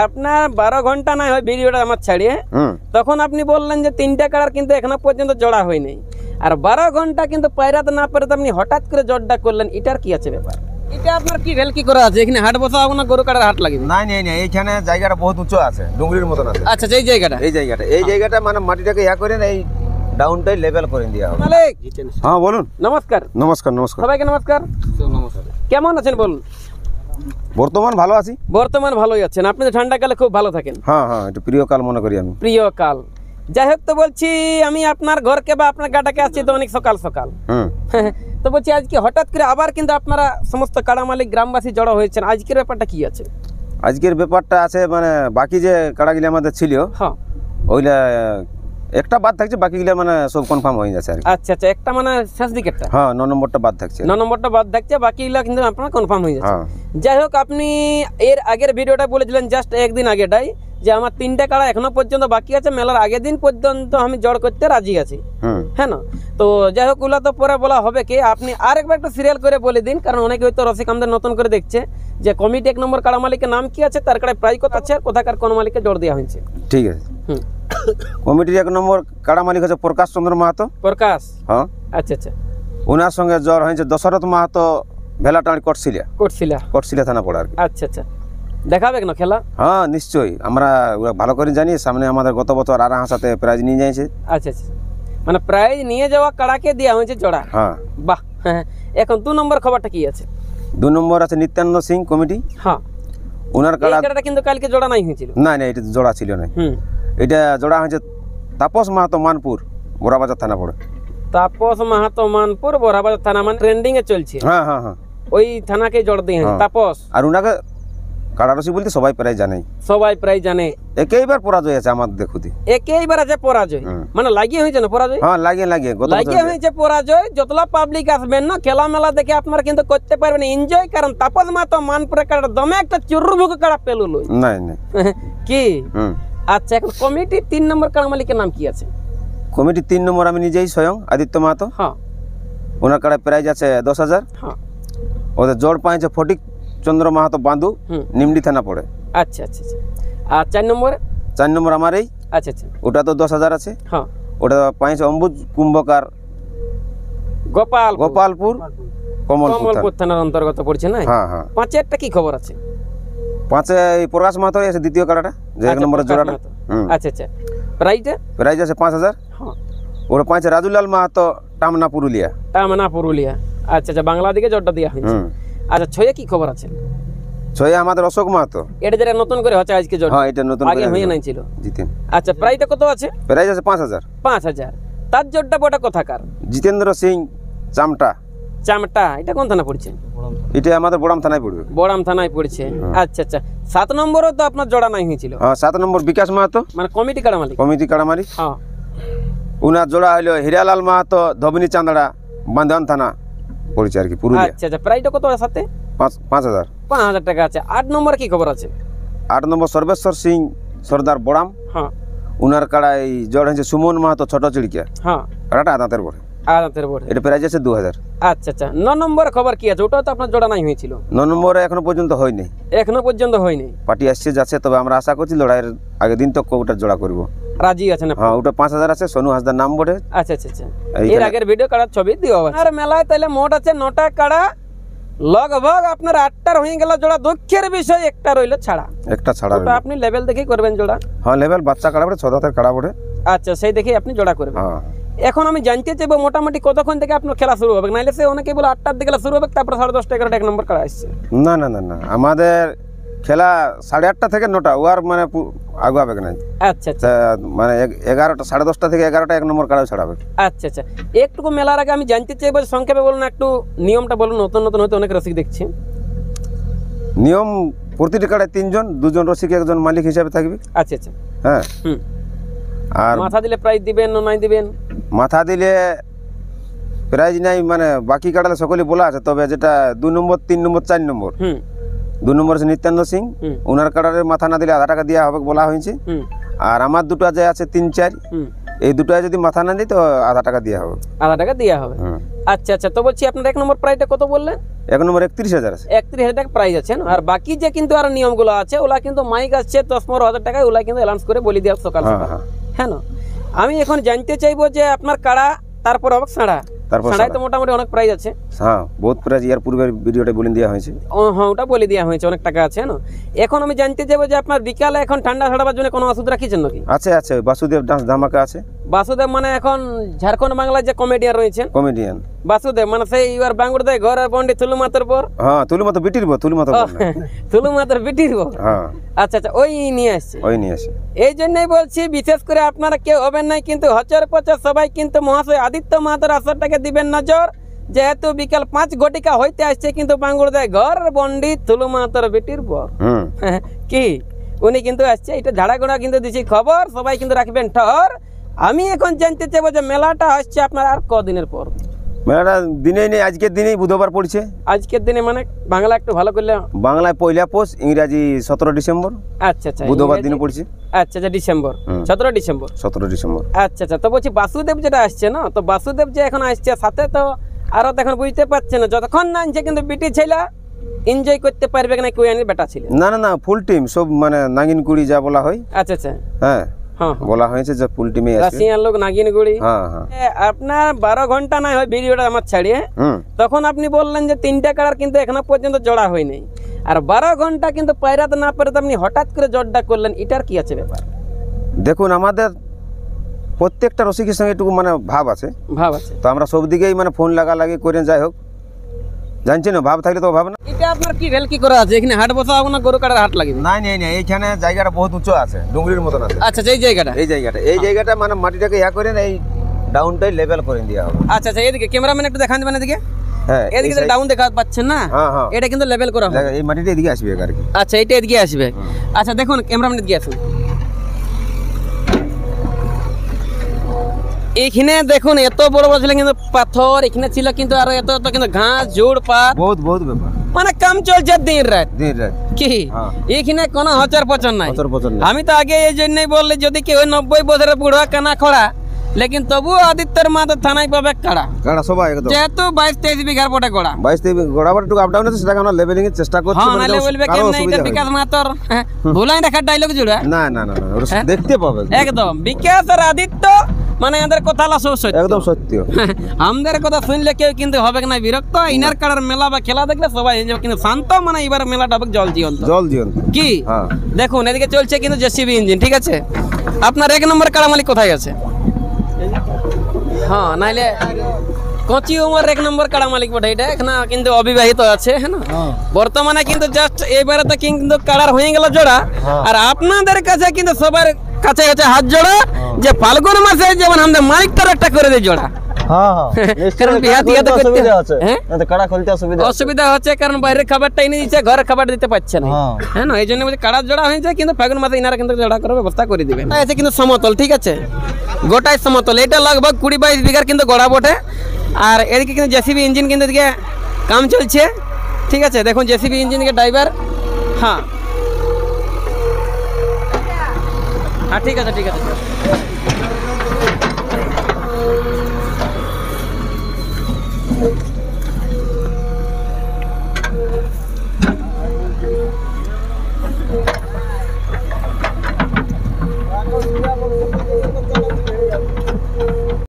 আপনার 12 ঘন্টা না হয় ভিডিওটা আমার ছাড়িয়ে তখন আপনি বললেন যে 3টা কাড়ার কিন্তু এখনো পর্যন্ত জোড়া হয়নি, আর 12 ঘন্টা কিন্তু পায়রাতে না পারে আপনি হঠাৎ করে জোড়টা করলেন, এটার কি আছে ব্যাপার? এটা আপনার কি ভেল কি করা আছে? এখানে হাট বসাবো না গরু কাটার হাট লাগবে? না না না, এইখানে জায়গাটা বহুত উঁচু আছে, ডুঙ্গরির মতন আছে। আচ্ছা, এই জায়গাটা মানে মাটিটাকে ইয়া করে এই ডাউনটাই লেভেল করে দেওয়া হবে। মালিক, হ্যাঁ বলুন। নমস্কার। নমস্কার নমস্কার সবাইকে নমস্কার। কেমন আছেন বলুন? বর্তমান ভালো আছি। বর্তমান ভালোই আছেন। আপনি তো ঠান্ডাকালে খুব ভালো থাকেন। হ্যাঁ হ্যাঁ, এটা প্রিয় কাল মনে করি আমি। প্রিয় কাল, যাই হোক, তো বলছি আমি আপনার ঘরকে বা আপনার গাটাকে আসছি তো অনেক সকাল সকাল। তো বলছি আজকে হঠাৎ করে আবার কিন্তু আপনারা সমস্ত কাড়া মালিক গ্রামবাসী জড়ো হয়েছেন, আজকের ব্যাপারটা কি আছে? আজকের ব্যাপারটা আছে মানে বাকি যে কাড়াগুলি আমাদের ছিল, হ্যাঁ, ওইলা একটা বাদ থাকছে, বাকিগুলা মানে সব কনফার্ম হয়ে যাচ্ছে আর কি। আচ্ছা আচ্ছা, একটা মানে শেষ দিকেরটা। হ্যাঁ, 9 নম্বরটা বাদ থাকছে। 9 নম্বরটা বাদ থাকছে, বাকিগুলা কিন্তু আপনার কনফার্ম হয়ে যাচ্ছে। যাই হোক, আপনি এর আগের ভিডিওটা বলেছিলেন জাস্ট একদিন আগেটাই যে আমার 3টা কাড়া এখনো পর্যন্ত বাকি আছে, মেলার আগের দিন পর্যন্ত আমি জড় করতে রাজি আছি, হ্যাঁ না? তো যাই হোক, ওগুলা তো পরে বলা হবে কি, আপনি আরেকবার একটু সিরিয়াল করে বলে দিন, কারণ অনেকে হয়তো রসিক আমাদের নতুন করে দেখছে যে কমিটি 1 নম্বর কাড়া মালিকের নাম কি আছে, তার কাড়ায় প্রাইস কত আছে, আর কোথাকার কোন মালিককে জড় দেওয়া হয়েছে। ঠিক আছে। কমিটির 1 নম্বর কাড়া মালিক হচ্ছে প্রকাশ চন্দ্র মাহাতো। প্রকাশ, হ্যাঁ। আচ্ছা আচ্ছা। ওনার সঙ্গে জ্বর হয়েছে দশরথ মাহাতো, ভেলাটাঁড়ি কটশিলা থানা পড়ে আর কি। আচ্ছা আচ্ছা, দেখাবে কেন খেলা? হ্যাঁ নিশ্চয়ই, আমরা ভালো করে জানি। সামনে আমাদের গত বছর আরাহার সাথে প্রাইজ নিয়ে যাইছে। আচ্ছা আচ্ছা, মানে প্রাইজ নিয়ে যাওয়া কাড়াকে দেওয়া হয়েছে জোড়া। হ্যাঁ, বাহ। এখন 2 নম্বর খবরটা কি আছে? 2 নম্বর আছে নিত্যানন্দ সিং কমিটি। হ্যাঁ, ওনার কাড়াটা কিন্তু কালকে জোড়া নাই হয়েছিল। না না, এটা জোড়া ছিল না। এটা জোড়া হয়েছে তাপস মাহাতো মানপুর, বোরাবাজার থানা পড়ে। তাপস মাহাতো মানপুর, বোরাবাজার থানা, মানে ট্রেন্ডিং এ চলছে। হ্যাঁ হ্যাঁ হ্যাঁ, ওই থানাকে জোড় দিয়ে তাপস। আর ওনাকে কাড়ারসি বলতে সবাই প্রায় জানে। একইবার পরাজয় আছে আমার দেখুতি। একইবার আছে পরাজয়, মানে লাগিয়ে হয়েছে না পরাজয়? হ্যাঁ, লাগিয়ে হয়েছে পরাজয়। যতলা পাবলিক আসবেন না খেলা মেলা দেখে আপনারা কিন্তু করতে পারবেন এনজয়, কারণ তাপস মাহাতো মানপুরের কাড়া দমে একটা চুরুভুক কাড়া পেল লই নাই না কি। আচ্ছা, এখন কমিটি 3 নম্বর কাড়া মালিকের নাম কি আছে? কমিটি 3 নম্বর আমি নিজেই স্বয়ং আদিত্য মাহাতো। হ্যাঁ, ওনার কাড়ায় প্রাইজ আছে 10,000। হ্যাঁ, ওদের জোর পাইছে ফটিক চন্দ্র মাহাতো বাঁধু, নিমডি থানা পড়ে। আচ্ছা আচ্ছা আচ্ছা। আর 4 নম্বর আমার এই। আচ্ছা আচ্ছা, ওটা তো 10,000 আছে। হ্যাঁ, ওটা পাইছে অম্বুজ কুম্ভকার, গোপালপুর কমলপুর থানার অন্তর্গত পড়ছে না? হ্যাঁ হ্যাঁ। 5-এরটা কি খবর আছে? 5-এ প্রকাশ মাহাতো আছে দ্বিতীয় কাড়াটা, যে 1 নম্বরের জোড়াটা। আচ্ছা আচ্ছা, প্রাইজ আছে 5,000। হ্যাঁ, ওরা পাইছে রাজুলাল মাহাতো, টামনা পুরুলিয়া। আচ্ছা আচ্ছা, বাংলা দিকে জোড়টা দেওয়া হয়েছে। আচ্ছা, 6-এ কি খবর আছে? 6-এ আমাদের অশোক মাহাতো। এটা যেটা নতুন করে হচ্ছে আজকে জোড়। হ্যাঁ, এটা নতুন, আগে হয়ে নাই ছিল। জিতেন। আচ্ছা, প্রাইসটা কত আছে? প্রাইস আছে 5,000। 5,000। তার জোড়টা বড় কথাকার জিতেন্দ্র সিং চামটা। এটা কোন থানা পড়ছে? এটা আমাদের বড়াম থানায় পড়বে। বড়াম থানায় পড়ছে। আচ্ছা আচ্ছা, 7 নম্বরও তো আপনার জোড়া নাই হয়েছিল। হ্যাঁ, 7 নম্বর বিকাশ মাহাতো, মানে কমিটি কাড়া মালিক। হ্যাঁ, উনার জোড়া হইলো হিরালাল মাহাতো, ধবনী চান্দড়া, বান্ধন থানা পড়ছে আর কি, পুরুলিয়া। আচ্ছা আচ্ছা, প্রাইসটা কত আছে সাথে? 5,000 টাকা আছে। 8 নম্বরে কি খবর আছে? 8 নম্বর সর্বেশ্বর সিং সর্দার বড়াম। হ্যাঁ, উনার কাড়ায় জোড় হয়েছে সুমন মাহাতো, ছোট চিড়িকা। হ্যাঁ, কাড়াটা আদাতের বড়। এটা প্রাইস আছে 2,000। আচ্ছা আচ্ছা, 9 নম্বরের খবর কি আছে? ওটাও তো আপনার জোড়া নাই হয়েছিল। 9 নম্বরে এখনো পর্যন্ত হয়নি। পার্টি আসছে যাচ্ছে, তবে আমরা আশা করছি লড়াইয়ের আগের দিন তো ওটা জোড়া করবো। রাজি আছেন? হ্যাঁ, ওটা 5,000 আছে, সোনু হাসদার নাম বটে। আচ্ছা আচ্ছা আচ্ছা, এর আগের ভিডিও কাড়ার ছবি দিও। আর মেলায় তাহলে মোট আছে 9টা কাড়া, লগভগ আপনার 8টার হয়ে গেল জোড়া। দুঃখের বিষয় একটা রইল ছাড়া। ওটা আপনি লেভেল দেখেই করবেন জোড়া। হ্যাঁ, লেভেল বাচ্চা কাড়া বটে, 6 দাঁতের কাড়া বটে। আচ্ছা, সেই দেখেই আপনি জোড়া করবেন। হ্যাঁ, এখন আমি জানতে চাইবো মোটামুটি কতক্ষণ থেকে আপনার খেলা শুরু হবে? নাইলে সে অনেকে বলে 8টার দিকে শুরু হবে, তারপর 10:30 11টা 1 নম্বর কাড়া আসছে। না না না না, আমাদের খেলা 8:30 থেকে 9টা, ওয়ার মানে আগুয়া হবে না। আচ্ছা আচ্ছা, মানে 11টা 10:30 থেকে 11টা 1 নম্বর কাড়া ছাড়াবে। আচ্ছা আচ্ছা, একটু মেলার আগে আমি জানতে চাইবো, সংক্ষেপে বলুন একটু নিয়মটা বলুন। নতুন হয়তো অনেক রসিক দেখছি। নিয়ম, প্রতিটি কাড়ায় 3 জন, 2 জন রসিক, 1 জন মালিক হিসাবে থাকবে। আচ্ছা আচ্ছা, হ্যাঁ। আর মাথা দিলে প্রাইজ দিবেন না নাই দিবেন? মাথা দিলে প্রাইজ নাই, মানে বাকি কাড়ালে সকলে বলা আছে, তবে যেটা 2 নম্বর 3 নম্বর 4 নম্বর, 2 নম্বর আছে নিত্যানন্দ সিং, ওনার কাড়ারে মাথা না দিলে 1/2 টাকা দেওয়া হবে বলা হয়েছে। আর আমার দুটো যে আছে 3 4, এই দুটোয় যদি মাথা না দিই তো 1/2 টাকা দেওয়া হবে। 1/2 টাকা দেওয়া হবে। আচ্ছা আচ্ছা, তো বলছি আপনার 1 নম্বর প্রাইসটা কত বললেন? 1 নম্বর 31,000 আছে। 31,000 টাকা প্রাইস আছে না? আর বাকি যে কিন্তু আর নিয়মগুলো আছে ওলা কিন্তু মাইক আসছে 10-15,000 টাকায়, ওলা কিন্তু অ্যালাউন্স করে বলি দেওয়া সকাল সকাল। হ্যাঁ না, আমি এখন জানতে চাইবো যে আপনার কাড়া তারপর হবে সাড়া, তারপর সাড়ায় তো মোটামুটি অনেক প্রাইস আছে। হ্যাঁ, বহুত প্রাইস ইয়ার পূর্বের ভিডিওটা বলে দেওয়া হয়েছে। হ্যাঁ, ওটা বলে দেওয়া হয়েছে, অনেক টাকা আছে না। এখন আমি জানতে চাইবো যে আপনার বিকালে এখন ঠান্ডা ছাড়াবার জন্য কোনো ওষুধ রাখিছেন নাকি? আছে আছে, বাসুদেব ডান্স ধামাকা আছে। বাসুদেব মানে এখন ঝাড়খণ্ড বাংলার যে কমেডিয়ান রয়েছেন কমেডিয়ান বাসুদেব, মানে সেই এবার বাঙ্গুর দেয় ঘর আর বন্ডি থুলু মাতর পর। হ্যাঁ, তুলু মতো বিটির বো, তুলু মতো থুলু মাতর বিটির পর। হ্যাঁ আচ্ছা আচ্ছা, ওই নিয়ে আসছে, ওই নিয়ে আসে। এই জন্যই বলছি বিশেষ করে আপনারা কেউ হবেন নাই কিন্তু হচর পচর সবাই কিন্তু মহাশয় আদিত্য মাহাতোর আসরটাকে দিবেন নজর, যেহেতু বিকাল 5 ঘটিকা হইতে আসছে কিন্তু বাঙ্গুর দেয় ঘর বন্ডি থুলু মাহাতোর বিটির পর। কি উনি কিন্তু আসছে, এটা ঝাড়াগোড়া কিন্তু দিছি খবর, সবাই কিন্তু রাখবেন ঠর। আমি এখন জানতে চাইবো যে মেলাটা আসছে আপনার আর কদিনের পর? মেলাটা দিনেই নেই, আজকের দিনেই বুধবার পড়ছে। আজকের দিনে মানে বাংলা একটু ভালো করলে। বাংলায় 1 পৌষ, ইংরাজি 17 ডিসেম্বর। আচ্ছা আচ্ছা, বুধবার দিনে পড়ছে। আচ্ছা আচ্ছা, ডিসেম্বর 17 ডিসেম্বর। 17 ডিসেম্বর। আচ্ছা আচ্ছা, তো বলছি বাসুদেব যেটা আসছে না, তো বাসুদেব যে এখন আসছে সাথে তো আরো তো এখন বুঝতে পারছে না, যতক্ষণ না আনছে কিন্তু বিটি ছেলা এনজয় করতে পারবে না, কেউ আনি বেটা ছিল না না না, ফুল টিম সব, মানে নাগিন কুড়ি যা বলা হয়। আচ্ছা আচ্ছা, হ্যাঁ হ্যাঁ বলা হয়েছে যে ফুল টিমে আছে রাশিয়ান লোক নাগিন গুড়ি। হ্যাঁ হ্যাঁ। আপনার 12 ঘন্টা না হয় ভিডিওটা আমার ছাড়িয়ে, তখন আপনি বললেন যে 3টা কাড়ার কিন্তু এখনো পর্যন্ত জোড়া হয়নি, আর 12 ঘন্টা কিন্তু পায়রাতে না পারে আপনি হঠাৎ করে জোড়টা করলেন, এটার কি আছে ব্যাপার? দেখুন, আমাদের প্রত্যেকটা রসিকের সঙ্গে একটু মানে ভাব আছে, তো আমরা সব দিকেই মানে ফোন লাগি করে, যাই হোক জানছি না, ভাব থাকলে তো ভাব না। এটা আপনার কি ভেল কি করা আছে? এখানে হাট বসাবো না গরু কাটার হাট লাগবে? নাই নাই নাই, এইখানে জায়গাটা বহুত উঁচু আছে, ডুঙ্গরির মতন আছে। আচ্ছা, এই জায়গাটা মানে মাটিটাকে করে এই ডাউনটাই লেভেল করে দেওয়া হবে। আচ্ছা আচ্ছা, এদিকে ক্যামেরাম্যান একটু দেখান দেবেন এদিকে। হ্যাঁ, এদিকে ডাউন দেখা পাচ্ছেন না? হ্যাঁ হ্যাঁ, এটা কিন্তু লেভেল করা হবে, এই মাটিটা এদিকে আসবে আর কি। আচ্ছা, এটা এদিকে আসবে। আচ্ছা দেখুন, ক্যামেরাম্যান এদিকে আসুন। এখানে দেখুন এত বড় বড় ছিল কিন্তু পাথর, এখানে ছিল কিন্তু আরো এত এত কিন্তু ঘাস ঝোড় পাত, বহুত বহুত ব্যাপার, মানে কাম চলছে দিন রাত কি। এখানে কোনো হচর পচর নাই। আমি তো আগে এই জন্যই বললি যদি কেউ 90 বছরের বুড়া কানা খড়া, লেকিন তবু আদিত্যর মা তো থানায় পাবে কাড়া সবাই একদম, যেহেতু 22-23 বিঘার পটে গোড়া, 22-23 গোড়া পটে একটু আপ ডাউন আছে, সেটাকে আমরা লেভেলিং এর চেষ্টা করছি। হ্যাঁ, নালে বলবে কেন এটা বিকাশ মাতর ভুলাই রাখার ডায়লগ জুড়ে। না না না, দেখতে পাবে একদম বিকাশ আর আদিত্য, মানে আমাদের কথা সত্য, একদম সত্য। আমাদের কথা শুনলে কেউ কিন্তু হবে না বিরক্ত। ইনার কাড়ার মেলা বা খেলা দেখলে সবাই কিন্তু শান্ত, মানে এবার মেলাটা হবে জল জীবন্ত কি। দেখুন এদিকে চলছে কিন্তু জেসিবি ইঞ্জিন, ঠিক আছে। আপনার 1 নম্বর কাড়া মালিক কোথায় আছে? হ্যাঁ, নাইলে কচি উমর 1 নম্বর কাড়া মালিক বটে, এটা এখানে কিন্তু অবিবাহিত আছে। হ্যাঁ না, বর্তমানে কিন্তু জাস্ট এবারে তো কিন্তু কাড়ার হয়ে গেল জোড়া, আর আপনাদের কাছে কিন্তু সবার কাছে কাছে হাত জোড়া যে ফাল্গুন মাসে যেমন আমাদের মালিকটার একটা করে দেয় জোড়া। অসুবিধা হচ্ছে কারণ বাইরের খাবারটা এনে দিচ্ছে, ঘরের খাবার দিতে পারছে না। হ্যাঁ না, এই জন্য কাড়ার জোড়া হয়েছে, কিন্তু ফাল্গুন মাসে ইনারা কিন্তু জোড়া করার ব্যবস্থা করে দিবেন। আছে কিন্তু সমতল, ঠিক আছে, গোটাই সমতল। এটা লগভগ 20-22 বিঘার কিন্তু গোড়া বটে। আর এদিকে কিন্তু জেসিবি ইঞ্জিন কিন্তু এদিকে কাম চলছে, ঠিক আছে। দেখুন জেসিবি ইঞ্জিনকে ড্রাইভার। হ্যাঁ হ্যাঁ, ঠিক আছে ঠিক আছে।